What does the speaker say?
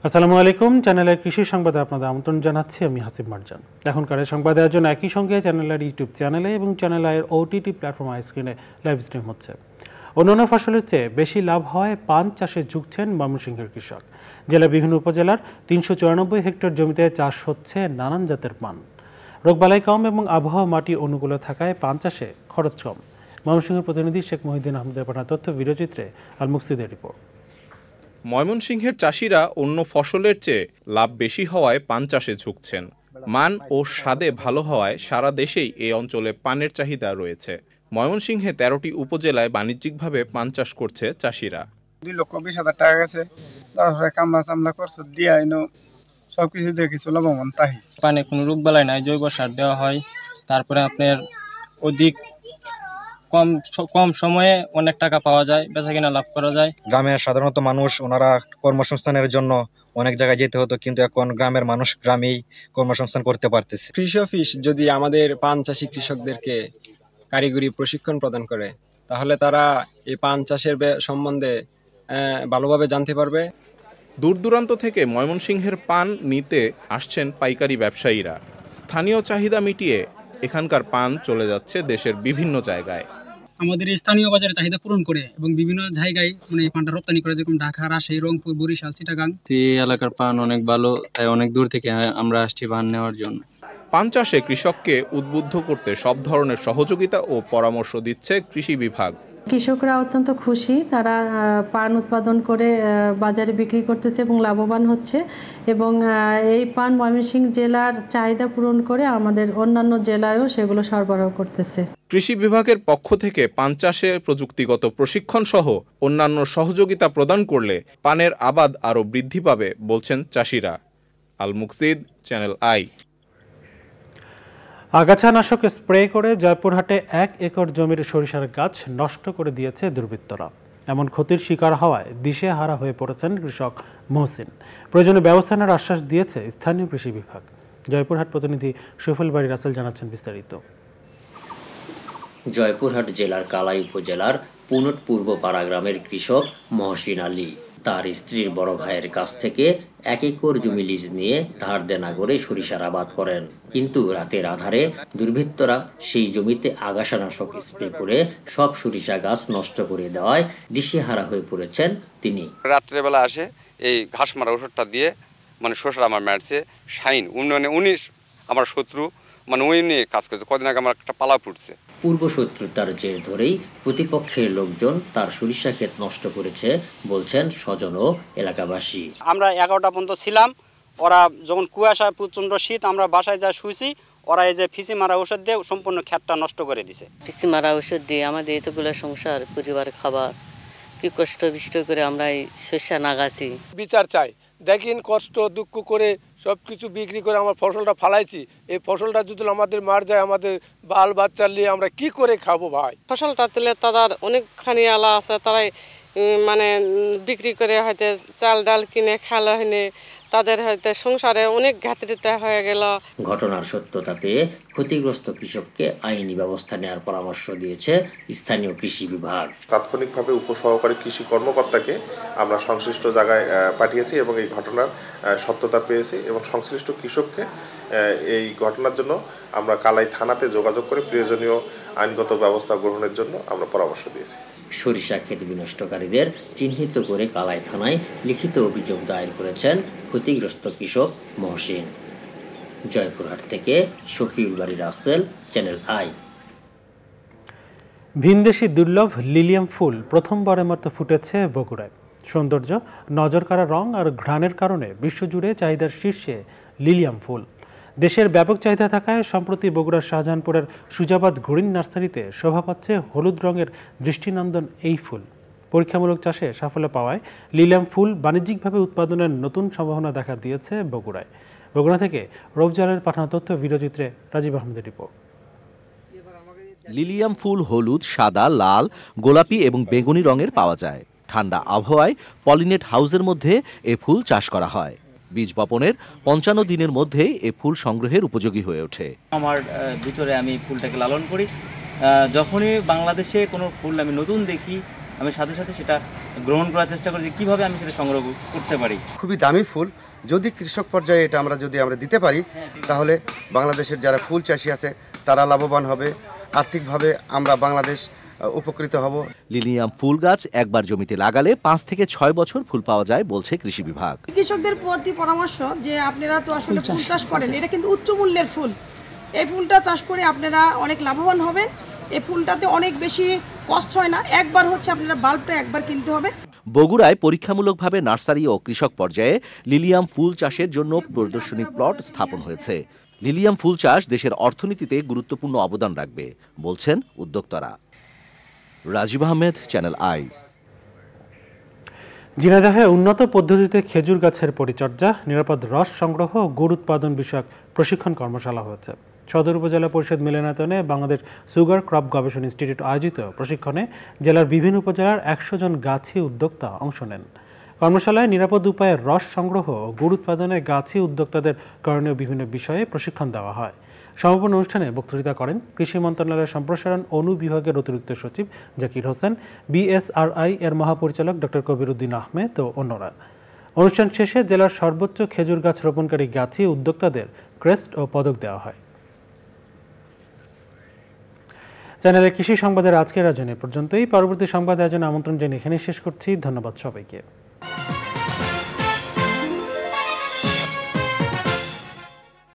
আসসালামু আলাইকুম। চ্যানেলের কৃষি সংবাদে আপনাদের আমন্ত্রণ জানাচ্ছি আমি হাসিব মারজান। এখনকার সংবাদের আয়োজন একই সঙ্গে চ্যানেলের ইউটিউব চ্যানেলে এবং চ্যানেল আইয়ের ওটিটি প্ল্যাটফর্ম স্ক্রিনে লাইভ স্ট্রিম হচ্ছে। অন্যান্য ফসলের চেয়ে বেশি লাভ হয় পান চাষে ঝুঁকছেন ময়মনসিংহের কৃষক। জেলার বিভিন্ন উপজেলার ৩৯৪ হেক্টর জমিতে চাষ হচ্ছে নানান জাতের পান। রোগবালাই কম এবং আবহাওয়া মাটি অনুকূলে থাকায় পান চাষে খরচ কম। ময়মনসিংহের প্রতিনিধি শেখ মহিউদ্দিন আহমেদের পাঠানো তথ্য ভিডিওচিত্রে আল মুকসিদের রিপোর্ট। ময়মনসিংহের চাষিরা অন্য ফসলের চেয়ে লাভ বেশি হওয়ায় পান চাষে ঝুঁকছেন। মান ও স্বাদে ভালো হওয়ায় সারা দেশেই এই অঞ্চলে পানের চাহিদা রয়েছে। ময়মনসিংহে ১৩টি উপজেলায় বাণিজ্যিকভাবে পান চাষ করছে চাষিরা। 2,20,000 টাকা গেছে, তারপরে কামলা চামলা করছে দিয়ে সবকিছু দিয়ে কিছু লাভবান তাই। পানে কোনো রোগ বালাই নাই, জৈব সার দেওয়া হয়। তারপরে আপনার অধিক কম সময়ে অনেক টাকা পাওয়া যায়, বেচা কিনা লাভ করা যায়। গ্রামের সাধারণত মানুষ ওনারা কর্মসংস্থানের জন্য অনেক জায়গায় যেতে হতো, কিন্তু এখন গ্রামের মানুষ গ্রামেই কর্মসংস্থান করতে পারতেছে। কৃষি অফিস যদি আমাদের পান চাষী কৃষকদেরকে কারিগরি প্রশিক্ষণ প্রদান করে, তাহলে তারা এই পান চাষের সম্বন্ধে ভালোভাবে জানতে পারবে। দূর দূরান্ত থেকে ময়মনসিংহের পান নিতে আসছেন পাইকারি ব্যবসায়ীরা। স্থানীয় চাহিদা মিটিয়ে এখানকার পান চলে যাচ্ছে দেশের বিভিন্ন জায়গায়। আমাদের স্থানীয় বাজারে চাহিদা পূরণ করে এবং বিভিন্ন জায়গায় এই পানটা রপ্তানি করে, যেরকম ঢাকা, রাজশাহী, রংপুর, বরিশাল, চিটাগাং। এই এলাকার পান অনেক ভালো, তাই অনেক দূর থেকে আমরা আসছি পান নেওয়ার জন্য। পান চাষে কৃষককে উদ্বুদ্ধ করতে সব ধরনের সহযোগিতা ও পরামর্শ দিচ্ছে কৃষি বিভাগ। কৃষকরা অত্যন্ত খুশি, তারা পান উৎপাদন করে বাজারে বিক্রি করতেছে এবং লাভবান হচ্ছে এবং এই পান ময়মনসিংহ জেলার চাহিদা পূরণ করে আমাদের অন্যান্য জেলায়ও সেগুলো সরবরাহ করতেছে। কৃষি বিভাগের পক্ষ থেকে পান চাষে প্রযুক্তিগত প্রশিক্ষণ সহ অন্যান্য সহযোগিতা প্রদান করলে পানের আবাদ আরও বৃদ্ধি পাবে বলছেন চাষিরা। আল মুকসিদ, চ্যানেল আই। আগাছানাশক স্প্রে করে জয়পুরহাটে 1 একর জমির সরিষার গাছ নষ্ট করে দিয়েছে দুর্বৃত্তরা। এমন ক্ষতির শিকার হওয়ায় দিশেহারা হয়ে পড়েছেন কৃষক মহসিন। প্রয়োজনীয় ব্যবস্থা নেওয়ার আশ্বাস দিয়েছে স্থানীয় কৃষি বিভাগ। জয়পুরহাট প্রতিনিধি সুফল বাড়ি রাসেল জানাচ্ছেন বিস্তারিত। জয়পুরহাট জেলার কালাই উপজেলার পুনট পূর্ব পাড়া গ্রামের কৃষক মহসিন আলী তার স্ত্রীর বড় ভাইয়ের কাছ থেকে 1 একর জমি লিজ নিয়ে ধার দেনা করে সরিষার আবাদ করেন। কিন্তু রাতের আধারে দুর্বৃত্তরা সেই জমিতে আগাছানাশক স্প্রে করে সব সরিষা গাছ নষ্ট করে দেওয়ায় দিশেহারা হয়ে পড়েছেন তিনি। রাত্রেবেলা আসে এই ঘাস মারা ওষুধটা দিয়ে শসা আমার মারছে শাইন উনি আমার শত্রু, ওই নিয়ে কাজ করছে। কদিন আগে আমার একটা পালা ফুটছে। পূর্ব শত্রুতার জের ধরেই প্রতিপক্ষের লোকজন তার সরিষা ক্ষেত নষ্ট করেছে বলছেন স্বজন ও এলাকাবাসী। আমরা 11টা পর্যন্ত ছিলাম, ওরা যখন কুয়াশায় প্রচন্ড শীত, আমরা বাসায় যা শুয়েছি, ওরা এই যে ফিসি মারা ওষুধ দিয়ে সম্পূর্ণ ক্ষেতটা নষ্ট করে দিছে। ফিসি মারা ওষুধ দিয়ে আমাদের এতগুলো সংসার, পরিবারের খাবার, কি কষ্ট বিষ্ট করে আমরা এই শস্য নাগাছি। বিচার চাই। দেখেন কষ্ট দুঃখ করে সব কিছু বিক্রি করে আমার ফসলটা ফালাইছি, এই ফসলটা যদি আমাদের মার যায়, আমাদের বাল বাচ্চা নিয়ে আমরা কি করে খাবো ভাই? ফসলটা তুলে তাদের অনেকখানি আলা আছে, তারাই বিক্রি করে হয়তো চাল ডাল কিনে খেলা হয়নি, তাদের হয়তো সংসারে অনেক ঘাটতিতে হয়ে গেল। ঘটনার সত্যতা পেয়ে ক্ষতিগ্রস্ত কৃষককে আইনি ব্যবস্থা নেওয়ার পরামর্শ দিয়েছে স্থানীয় কৃষি বিভাগ। তাৎক্ষণিকভাবে উপসহকারী কৃষি কর্মকর্তাকে আমরা সংশ্লিষ্ট জায়গায় পাঠিয়েছি এবং এই ঘটনার সত্যতা পেয়েছি এবং সংশ্লিষ্ট কৃষককে এই ঘটনার জন্য আমরা কালাই থানাতে যোগাযোগ করে প্রয়োজনীয় আইনগত ব্যবস্থা গ্রহণের জন্য আমরা পরামর্শ দিয়েছি। সরিষা ক্ষেত বিনষ্টকারীদের চিহ্নিত করে কালাই থানায় লিখিত অভিযোগ দায়ের করেছেন ক্ষতিগ্রস্ত কৃষক মহসিন। জয়পুরহাট থেকে শফিউল বাড়ি রাসেল, চ্যানেল আই। ভিনদেশি দুর্লভ লিলিয়াম ফুল প্রথমবারের মতো ফুটেছে বগুড়ায়। সৌন্দর্য, নজরকাড়া রং আর ঘ্রাণের কারণে বিশ্বজুড়ে চাহিদার শীর্ষে লিলিয়াম ফুল। দেশের ব্যাপক চাহিদা থাকায় সম্প্রতি বগুড়ার শাহজাহানপুরের সুজাবাদ গ্রিন নার্সারিতে শোভা পাচ্ছে হলুদ রঙের দৃষ্টিনন্দন এই ফুল। পরীক্ষামূলক চাষে সাফল্য পাওয়ায় লিলিয়াম ফুল বাণিজ্যিকভাবে উৎপাদনের নতুন সম্ভাবনা দেখা দিয়েছে বগুড়ায়। বগুড়া থেকে রৌফজালের পাঠানো তথ্য ভিডিওচিত্রে রাজীব আহমেদের রিপোর্ট। লিলিয়াম ফুল হলুদ, সাদা, লাল, গোলাপি এবং বেগুনি রঙের পাওয়া যায়। ঠান্ডা আবহাওয়ায় পলিনেট হাউসের মধ্যে এ ফুল চাষ করা হয়। বীজ বপনের 55 দিনের মধ্যে এ ফুল সংগ্রহের উপযোগী হয়ে ওঠে। আমার ভিতরে আমি ফুলটাকে লালন করি। যখনই বাংলাদেশে কোনো ফুল আমি নতুন দেখি, আমি সাথে সাথে সেটা গ্রহণ করার চেষ্টা করি যে কীভাবে আমি সেটা সংগ্রহ করতে পারি। খুবই দামি ফুল, যদি কৃষক পর্যায়ে এটা আমরা দিতে পারি তাহলে বাংলাদেশের যারা ফুল চাষি আছে তারা লাভবান হবে, আর্থিকভাবে আমরা বাংলাদেশ উপকৃত হব। লিলিয়াম ফুল গাছ একবার জমিতে লাগালে 5 থেকে 6 বছর ফুল পাওয়া যায় বলছে কৃষি বিভাগ। কৃষকদের প্রতি পরামর্শ যে আপনারা তো আসলে ফুল চাষ করেন, এটা কিন্তু উচ্চ মূল্যের ফুল, এই ফুলটা চাষ করে আপনারা অনেক লাভবান হবেন। এই ফুলটাতে অনেক বেশি কষ্ট হয় না, একবার হচ্ছে আপনারা বাল্বটা একবার কিনতে হবে। বগুড়ায় পরীক্ষামূলকভাবে নার্সারি ও কৃষক পর্যায়ে লিলিয়াম ফুল চাষের জন্য প্রদর্শনী প্লট স্থাপন হয়েছে। লিলিয়াম ফুল চাষ দেশের অর্থনীতিতে গুরুত্বপূর্ণ অবদান রাখবে বলছেন উদ্যোক্তারা। Rajib Ahmed, channel I. ঝিনাইদহে উন্নত পদ্ধতিতে খেজুর গাছের পরিচর্যা, নিরাপদ রস সংগ্রহ ও গুড় উৎপাদন বিষয়ক প্রশিক্ষণ কর্মশালা হয়েছে। সদর উপজেলা পরিষদ মিলনায়তনে বাংলাদেশ সুগার ক্রপ গবেষণা ইনস্টিটিউট আয়োজিত প্রশিক্ষণে জেলার বিভিন্ন উপজেলার 100 জন গাছি উদ্যোক্তা অংশ নেন। কর্মশালায় নিরাপদ উপায়ে রস সংগ্রহ ও গুড় উৎপাদনে গাছি উদ্যোক্তাদের করণীয় বিভিন্ন বিষয়ে প্রশিক্ষণ দেওয়া হয়। সমাপন অনুষ্ঠানে বক্তৃতা করেন কৃষি মন্ত্রণালয়ের সম্প্রসারণ অনুবিভাগের অতিরিক্ত সচিব জাকির হোসেন, বিএসআরআই এর মহাপরিচালক ডক্টর কবির উদ্দিন আহমেদ ও অন্যরা। অনুষ্ঠান শেষে জেলার সর্বোচ্চ খেজুর গাছ রোপণকারী গাছি উদ্যোক্তাদের ক্রেস্ট ও পদক দেওয়া হয়। চ্যানেলের কৃষি সংবাদের আজকের আয়োজন এ পর্যন্তই। পরবর্তী সংবাদ আয়োজনে আমন্ত্রণ জানিয়ে এখানে শেষ করছি। ধন্যবাদ সবাইকে।